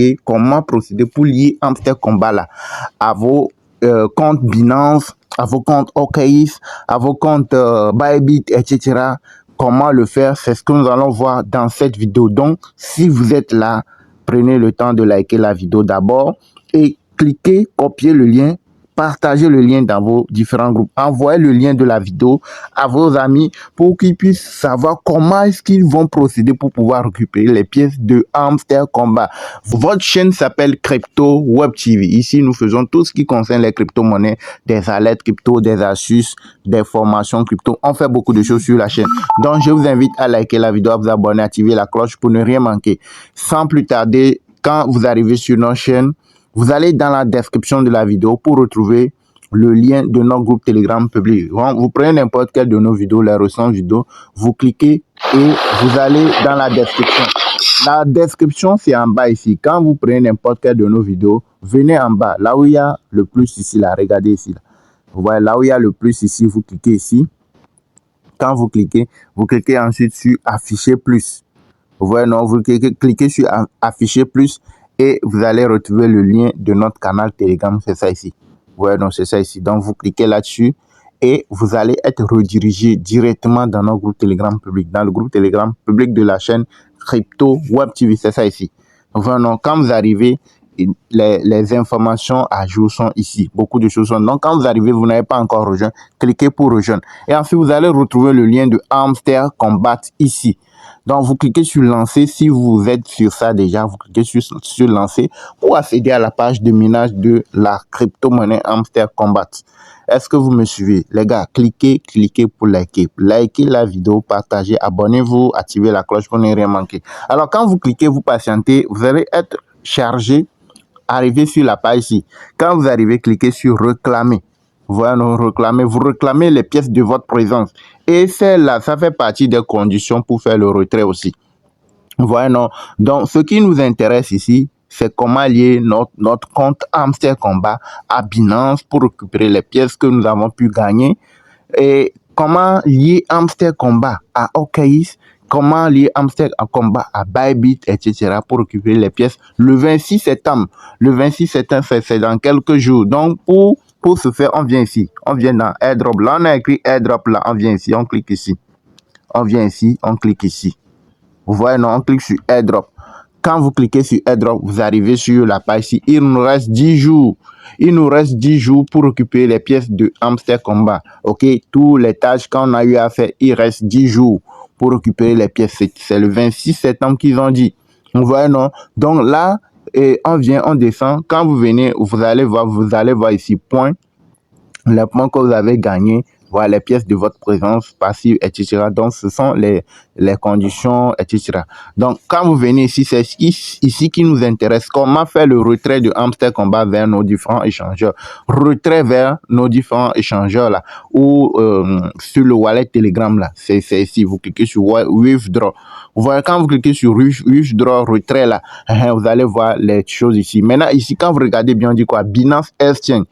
Et comment procéder pour lier Hamster Kombat là à vos comptes Binance, à vos comptes OKX, à vos comptes Bybit, etc. Comment le faire, c'est ce que nous allons voir dans cette vidéo. Donc, si vous êtes là, prenez le temps de liker la vidéo d'abord et cliquez, copiez le lien, partagez le lien dans vos différents groupes. Envoyez le lien de la vidéo à vos amis pour qu'ils puissent savoir comment est-ce qu'ils vont procéder pour pouvoir récupérer les pièces de Hamster Kombat. Votre chaîne s'appelle Crypto Web TV. Ici, nous faisons tout ce qui concerne les crypto-monnaies, des alertes crypto, des astuces, des formations crypto. On fait beaucoup de choses sur la chaîne. Donc, je vous invite à liker la vidéo, à vous abonner, à activer la cloche pour ne rien manquer. Sans plus tarder, quand vous arrivez sur notre chaîne, vous allez dans la description de la vidéo pour retrouver le lien de notre groupe Telegram public. Vous prenez n'importe quelle de nos vidéos, les récentes vidéos, vous cliquez et vous allez dans la description. La description, c'est en bas ici. Quand vous prenez n'importe quelle de nos vidéos, venez en bas, là où il y a le plus ici, là, regardez ici. Là. Vous voyez, là où il y a le plus ici, vous cliquez ici. Quand vous cliquez ensuite sur Afficher plus. Vous voyez, non, vous cliquez sur Afficher plus. Et vous allez retrouver le lien de notre canal Telegram, c'est ça ici. Ouais, donc c'est ça ici. Donc vous cliquez là-dessus et vous allez être redirigé directement dans notre groupe Telegram public, dans le groupe Telegram public de la chaîne Crypto Web TV, c'est ça ici. Voilà, quand vous arrivez, les informations à jour sont ici. Beaucoup de choses sont. Donc quand vous arrivez, vous n'avez pas encore rejoint, cliquez pour rejoindre. Et ensuite, vous allez retrouver le lien de Hamster Kombat ici. Donc, vous cliquez sur lancer. Si vous êtes sur ça déjà, vous cliquez sur lancer pour accéder à la page de minage de la crypto-monnaie Hamster Kombat. Est-ce que vous me suivez? Les gars, cliquez pour liker. Likez la vidéo, partagez, abonnez-vous, activez la cloche pour ne rien manquer. Alors, quand vous cliquez, vous patientez, vous allez être chargé, arriver sur la page ici. Quand vous arrivez, cliquez sur réclamer. Voilà, vous réclamez les pièces de votre présence. Et celle-là, ça fait partie des conditions pour faire le retrait aussi. Voilà, non. Donc, ce qui nous intéresse ici, c'est comment lier notre compte Hamster Kombat à Binance pour récupérer les pièces que nous avons pu gagner. Et comment lier Hamster Kombat à OKX, comment lier Hamster Kombat à Bybit, etc. pour récupérer les pièces le 26 septembre. Le 26 septembre, c'est dans quelques jours. Donc, pour ce faire, on vient ici. On vient dans AirDrop. Là, on a écrit AirDrop. Là, on vient ici. On clique ici. On vient ici. On clique ici. Vous voyez, non, on clique sur AirDrop. Quand vous cliquez sur AirDrop, vous arrivez sur la page ici. Il nous reste 10 jours. Il nous reste 10 jours pour récupérer les pièces de Hamster Kombat. OK, tous les tâches qu'on a eu à faire, il reste 10 jours pour récupérer les pièces. C'est le 26 septembre qu'ils ont dit. Vous voyez, non? Donc là, et on vient, on descend. Quand vous venez, vous allez voir ici, point, les points que vous avez gagnés, voilà les pièces de votre présence passive, etc. Donc, ce sont les conditions, etc. Donc, quand vous venez ici, c'est ici qui nous intéresse. Comment faire le retrait de Hamster Kombat vers nos différents échangeurs. Retrait vers nos différents échangeurs, là, ou sur le wallet Telegram, là. C'est ici. Vous cliquez sur Withdraw. Vous voyez, quand vous cliquez sur Withdraw, retrait, là, vous allez voir les choses ici. Maintenant, ici, quand vous regardez bien, on dit quoi? Binance Exchange.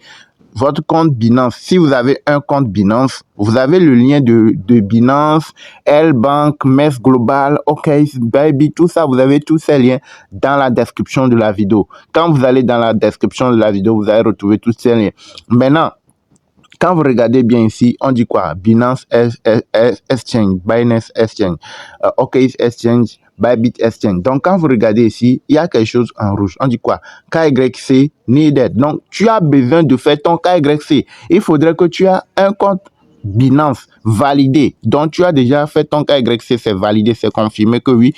Votre compte Binance, si vous avez un compte Binance, vous avez le lien de Binance, L-Bank, MES Global, OKX, Bybit, tout ça, vous avez tous ces liens dans la description de la vidéo. Quand vous allez dans la description de la vidéo, vous allez retrouver tous ces liens. Maintenant, quand vous regardez bien ici, on dit quoi? Binance Exchange, Binance Exchange, OKX Exchange, Bybit Exchange. Donc, quand vous regardez ici, il y a quelque chose en rouge. On dit quoi? KYC needed. Donc, tu as besoin de faire ton KYC. Il faudrait que tu aies un compte Binance validé. Donc, tu as déjà fait ton KYC, c'est validé, c'est confirmé que oui,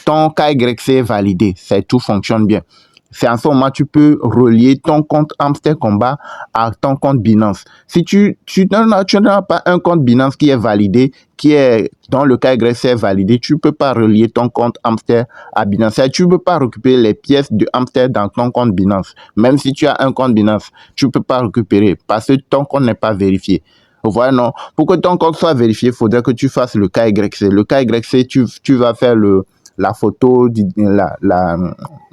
ton KYC est validé. Tout fonctionne bien. C'est en ce moment tu peux relier ton compte Hamster Kombat à ton compte Binance. Si tu n'as pas un compte Binance qui est validé, dont le KYC est validé, tu ne peux pas relier ton compte Hamster à Binance. Tu ne peux pas récupérer les pièces de Hamster dans ton compte Binance. Même si tu as un compte Binance, tu ne peux pas récupérer parce que ton compte n'est pas vérifié. Vous voyez, non? Pour que ton compte soit vérifié, il faudrait que tu fasses le KYC. Le KYC, tu vas faire la photo,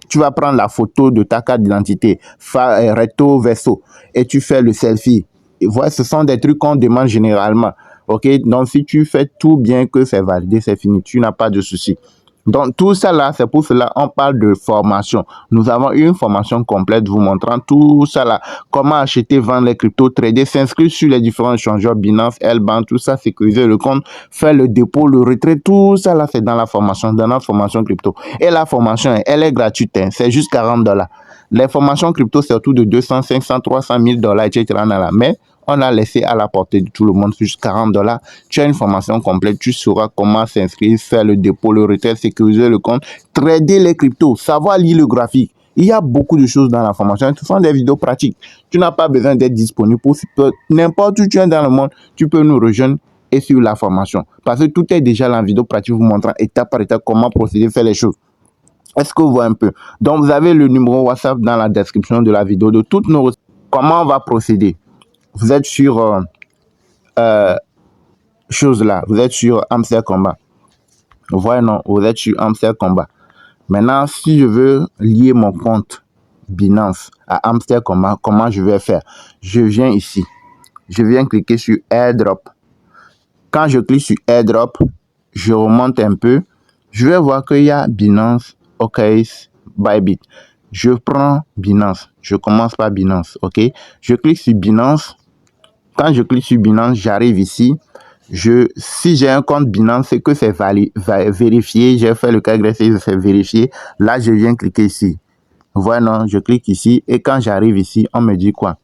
tu vas prendre la photo de ta carte d'identité, recto verso, et tu fais le selfie. Et voilà, ce sont des trucs qu'on demande généralement. OK? Donc, si tu fais tout bien, que c'est validé, c'est fini. Tu n'as pas de souci. Donc, tout ça là, c'est pour cela on parle de formation. Nous avons une formation complète vous montrant tout ça là. Comment acheter, vendre les cryptos, trader, s'inscrire sur les différents échangeurs, Binance, L-Bank, tout ça, sécuriser le compte, faire le dépôt, le retrait, tout ça là, c'est dans la formation, dans notre formation crypto. Et la formation, elle est gratuite, hein, c'est juste $40. Les formations crypto, c'est autour de 200, 500, 300 000 $, etc. Mais on a laissé à la portée de tout le monde juste $40. Tu as une formation complète, tu sauras comment s'inscrire, faire le dépôt, le retrait, sécuriser le compte, trader les cryptos, savoir lire le graphique. Il y a beaucoup de choses dans la formation. Ce sont des vidéos pratiques. Tu n'as pas besoin d'être disponible pour n'importe où tu es dans le monde. Tu peux nous rejoindre et suivre la formation. Parce que tout est déjà dans la vidéo pratique vous montrant étape par étape comment procéder, faire les choses. Est-ce que vous voyez un peu? Donc, vous avez le numéro WhatsApp dans la description de la vidéo de toutes nos... Comment on va procéder? Vous êtes sur chose là. Vous êtes sur Hamster Combat. Vous voyez, non? Vous êtes sur Hamster Combat. Maintenant, si je veux lier mon compte Binance à Hamster Combat, comment je vais faire? Je viens ici. Je viens cliquer sur AirDrop. Quand je clique sur AirDrop, je remonte un peu. Je vais voir qu'il y a Binance, OKX, Bybit. Je prends Binance. Je commence par Binance, ok? Je clique sur Binance. Quand je clique sur Binance, j'arrive ici. Si j'ai un compte Binance, c'est que c'est vérifié. J'ai fait le calcul, c'est vérifié. Là, je viens cliquer ici. Voilà, je clique ici. Et quand j'arrive ici, on me dit quoi?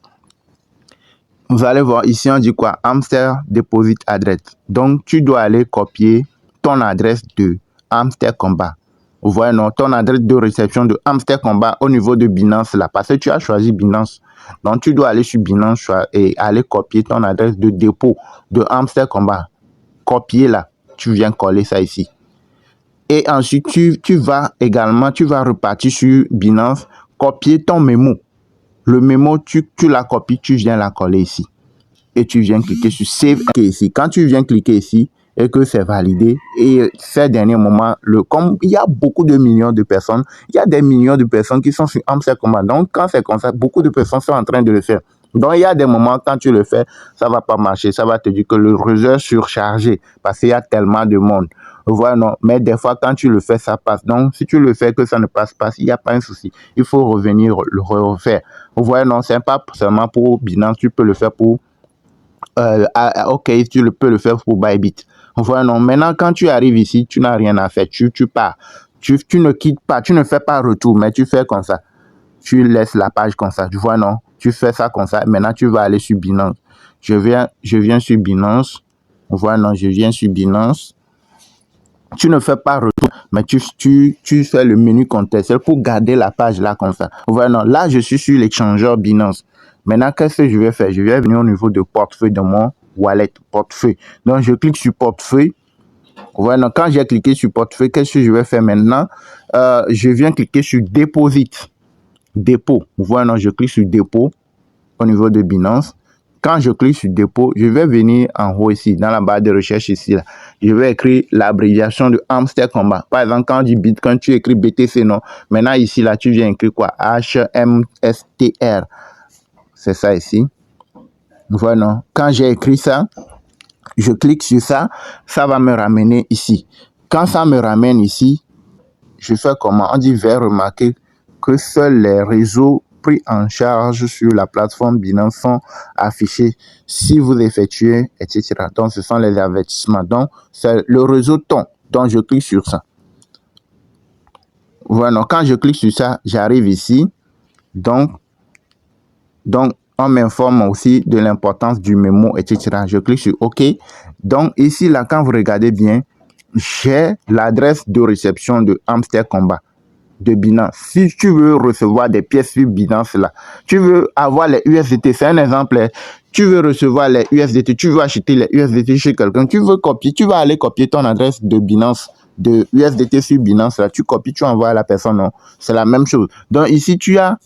Vous allez voir ici, on dit quoi? Hamster Deposit Address. Donc, tu dois aller copier ton adresse de Hamster Combat. Vous voyez, non, ton adresse de réception de Hamster Combat au niveau de Binance là. Parce que tu as choisi Binance. Donc, tu dois aller sur Binance et aller copier ton adresse de dépôt de Hamster Combat. Copier là. Tu viens coller ça ici. Et ensuite, tu vas repartir sur Binance, copier ton mémo. Le mémo, tu la copies, tu viens la coller ici. Et tu viens cliquer sur Save ici. Quand tu viens cliquer ici et que c'est validé, et ces derniers moments, comme il y a beaucoup de millions de personnes, il y a des millions de personnes qui sont sur Hamster Combat. Donc, quand c'est comme ça, beaucoup de personnes sont en train de le faire. Donc, il y a des moments, quand tu le fais, ça ne va pas marcher. Ça va te dire que le réseau est surchargé parce qu'il y a tellement de monde. Voilà, non. Mais des fois, quand tu le fais, ça passe. Donc, si tu le fais que ça ne passe pas, il n'y a pas un souci. Il faut revenir le refaire. Vous voyez, non, c'est pas seulement pour Binance, tu peux le faire pour ok, tu peux le faire pour Bybit. Voilà, non. Maintenant, quand tu arrives ici, tu n'as rien à faire. Tu pars. Tu ne quittes pas, tu ne fais pas retour, mais tu fais comme ça. Tu laisses la page comme ça. Tu vois, non? Tu fais ça comme ça. Maintenant, tu vas aller sur Binance. Je viens sur Binance. Voilà, non, je viens sur Binance. Tu ne fais pas retour, mais tu fais le menu contextuel pour garder la page là comme ça. Voilà, non, là, je suis sur l'échangeur Binance. Maintenant, qu'est-ce que je vais faire? Je vais venir au niveau de portefeuille de mon wallet, portefeuille. Donc, je clique sur portefeuille. Voilà, quand j'ai cliqué sur portefeuille, qu'est-ce que je vais faire maintenant? Je viens cliquer sur Deposit. Dépôt. Voilà, je clique sur dépôt au niveau de Binance. Quand je clique sur dépôt, je vais venir en haut ici, dans la barre de recherche ici. Là. Je vais écrire l'abréviation de Hamster Combat. Par exemple, quand on dit Bitcoin, tu écris BTC, non. Maintenant, ici, là, tu viens écrire quoi? HMSTR. C'est ça ici. Voilà. Quand j'ai écrit ça, je clique sur ça, ça va me ramener ici. Quand ça me ramène ici, je fais comment? On dit vers remarquer que seuls les réseaux pris en charge sur la plateforme Binance sont affichés si vous effectuez, etc. Donc, ce sont les avertissements. Donc, c'est le réseau ton. Donc, je clique sur ça. Voilà. Quand je clique sur ça, j'arrive ici. Donc, on m'informe aussi de l'importance du mémo, etc. Je clique sur OK. Donc, ici, là, quand vous regardez bien, j'ai l'adresse de réception de Hamster Combat de Binance. Si tu veux recevoir des pièces sur Binance là, tu veux avoir les USDT, c'est un exemple, tu veux recevoir les USDT, tu veux acheter les USDT chez quelqu'un, tu veux copier, tu vas aller copier ton adresse de Binance, de USDT sur Binance là, tu copies, tu envoies à la personne, non, c'est la même chose. Donc ici, tu as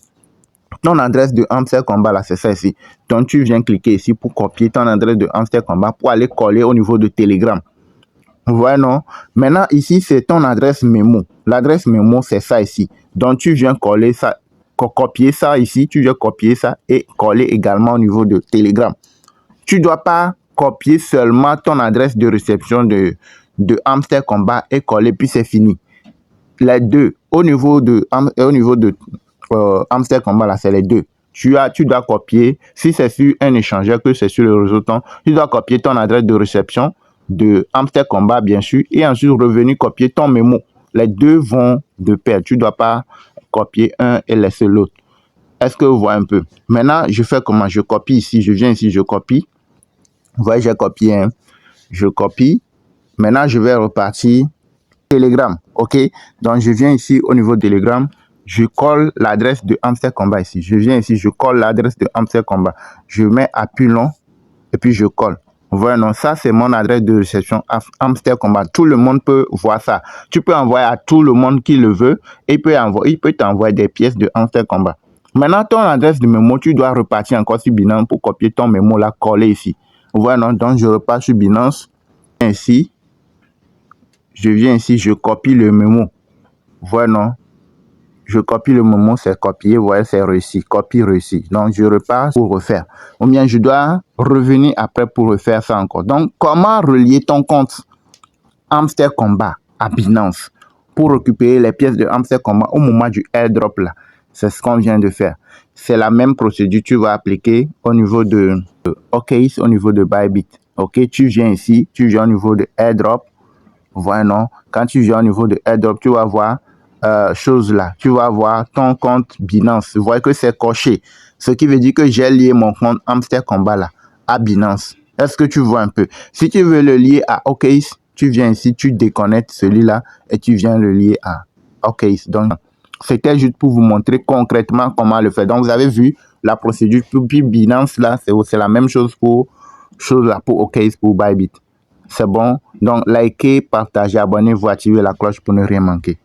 ton adresse de Hamster Combat là, c'est ça ici. Donc tu viens cliquer ici pour copier ton adresse de Hamster Combat pour aller coller au niveau de Telegram. Voilà, non. Maintenant, ici, c'est ton adresse mémo. L'adresse mémo, c'est ça ici. Donc, tu viens coller ça, copier ça ici. Tu viens copier ça et coller également au niveau de Telegram. Tu ne dois pas copier seulement ton adresse de réception de Hamster Combat et coller, puis c'est fini. les deux. Au niveau de Hamster Combat, là, c'est les deux. Tu dois copier, si c'est sur un échangeur que c'est sur le réseau ton, tu dois copier ton adresse de réception de Hamster Combat, bien sûr, et ensuite revenir copier ton mémo. Les deux vont de pair. Tu ne dois pas copier un et laisser l'autre. Est-ce que vous voyez un peu? Maintenant, je fais comment? Je copie ici, je viens ici, je copie. Vous voyez, j'ai copié un. Je copie. Maintenant, je vais repartir Telegram. OK? Donc, je viens ici au niveau de Telegram. Je colle l'adresse de Hamster Combat ici. Je viens ici, je colle l'adresse de Hamster Combat. Je mets appui long et puis je colle. Vous voyez, non, ça c'est mon adresse de réception Hamster Combat. Tout le monde peut voir ça. Tu peux envoyer à tout le monde qui le veut et il peut t'envoyer des pièces de Hamster Combat. Maintenant, ton adresse de mémo, tu dois repartir encore sur Binance pour copier ton mémo là, coller ici. Vous voyez, non, donc je repars sur Binance. Ainsi, je viens ici, je copie le mémo. Vous voyez, non? Je copie le mémo, c'est copié, vous voyez, c'est réussi, copie réussi. Donc, je repars pour refaire. Ou bien, je dois revenir après pour refaire ça encore. Donc, comment relier ton compte Hamster Combat à Binance pour récupérer les pièces de Hamster Combat au moment du airdrop là? C'est ce qu'on vient de faire. C'est la même procédure que tu vas appliquer au niveau de OKX, au niveau de Bybit. Ok, tu viens ici, tu viens au niveau de airdrop. Voilà, non? Quand tu viens au niveau de airdrop, tu vas voir chose là. Tu vas voir ton compte Binance. Vous voyez que c'est coché. Ce qui veut dire que j'ai lié mon compte Hamster Combat là à Binance. Est-ce que tu vois un peu? Si tu veux le lier à OKX, tu viens ici, tu déconnectes celui-là et tu viens le lier à OKX. Donc, c'était juste pour vous montrer concrètement comment le faire. Donc, vous avez vu la procédure. Puis Binance là, c'est la même chose pour OKX, pour Bybit. C'est bon. Donc, likez, partagez, abonnez-vous, activez la cloche pour ne rien manquer.